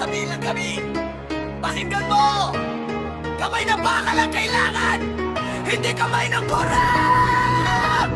kabilang kami. Pakinggan mo! Kamay na baka lang kailangan, hindi kamay ng korap!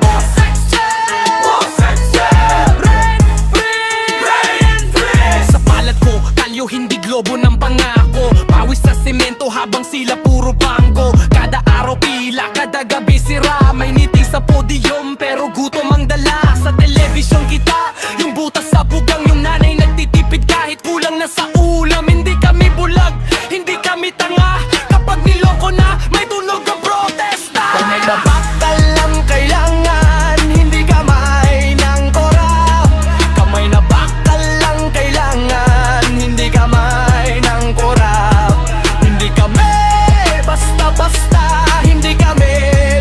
Sa palad ko, kalyo hindi globo ng pangako. Pawis sa semento habang sila puro panggo. Kada araw pila, kada gabi sira. May niti sa podium pero gutom ang dala. Sa telebisyon kita, yung butas sa bugang. Yung nanay nagtitipid kahit kulang na sa ulam. Hindi kami bulag, hindi kami tanga. Kapag niloko na, may tunog ang protesta. Kung may nabakal lang kailangan, hindi kamay ng korap. Kamay na bakal lang kailangan, hindi kamay ng korap. Hindi kami basta-basta, hindi kami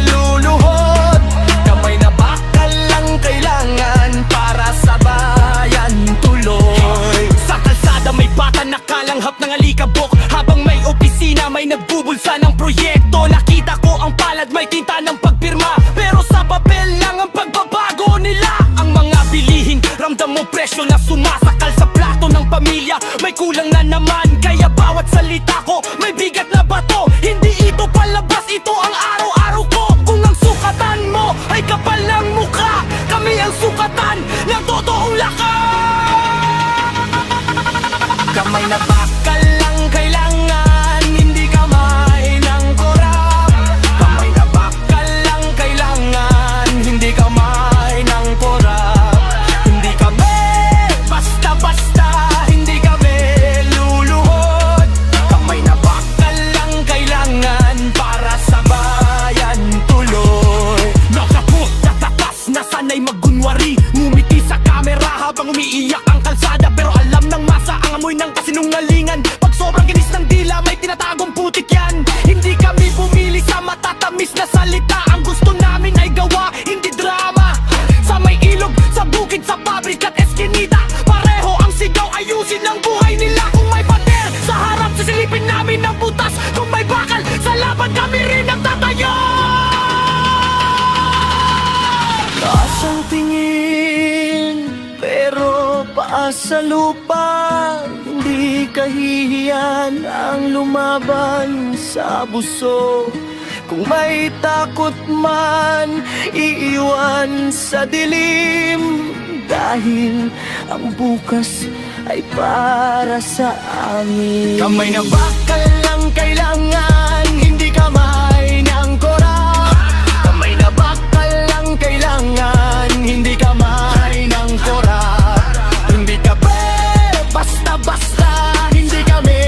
luluhod. Kamay na bakal lang kailangan para sa bayan tuloy. Sa kalsada may bata nakalanghap ng alikabok, habang may opisina may nagbubulsa ng proyekto. Nakita ko ang palad may tinta ng pagpirma, pero sa papel lang ang pagbabago nila. Ang mga bilihin, ramdam mo presyo na sumasakal sa plato ng pamilya. May kulang na naman, kaya bawat salita ko may bigat na bato. Hindi ito palabas, ito ang araw-araw ko. Kung ang sukatan mo ay kapal ng mukha, kami ang sukatan ng totoong lakas. Kamay na bakal lang kailangan, hindi kamay ng korap. Kamay na bakal lang kailangan, hindi kamay ng korap. Hindi kami basta-basta, hindi kami luluhod. Kamay na bakal lang kailangan para sa bayan tuloy. Nakapot sa tatas na sanay maggunwari, ngumiti sa kamera habang umiiyak ang kalsada. Pero alam ng masa ang amoy ng kasinungalingan. Pag sobrang ginis ng dila may tinatagong putik yan. Hindi kami bumili sa matatamis na salita. Ang gusto namin ay gawa, hindi drama. Sa may ilog, sa bukid, sa pabrika at eskinita, pareho ang sigaw, ayusin ang buhay nila. Kung may pader sa harap, sisilipin namin ang butas. Kung may bakal sa laban, kami rin ang tatayo. Taas ang tingin, pero paas sa lupa. Hindi kahihiyan ang lumaban sa buso. Kung may takot man, iiwan sa dilim. Dahil ang bukas ay para sa amin. Kamay na bakal lang kailangan, hindi kamay ng korap. Kamay na bakal lang kailangan, hindi kamay ng korap. Hindi kami basta-basta, hindi kami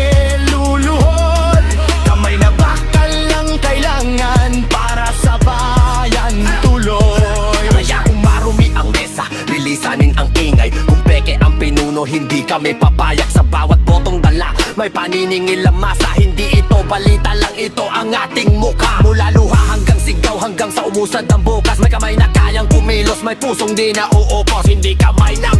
luluhod. Kamay na bakal lang kailangan para sa bayan tuloy. Kaya kung marumi ang mesa, lilisanin ang ingay. Kung peke ang pinuno, hindi kami papayag. Sa bawat botong dala, may paniningil ang masa. Hindi ito balita lang, ito ang ating mukha. Mula luha hanggang sigaw, hanggang sa umusad ng bukas. May kamay na kayang kumilos, may pusong di na uupos. Hindi kamay ng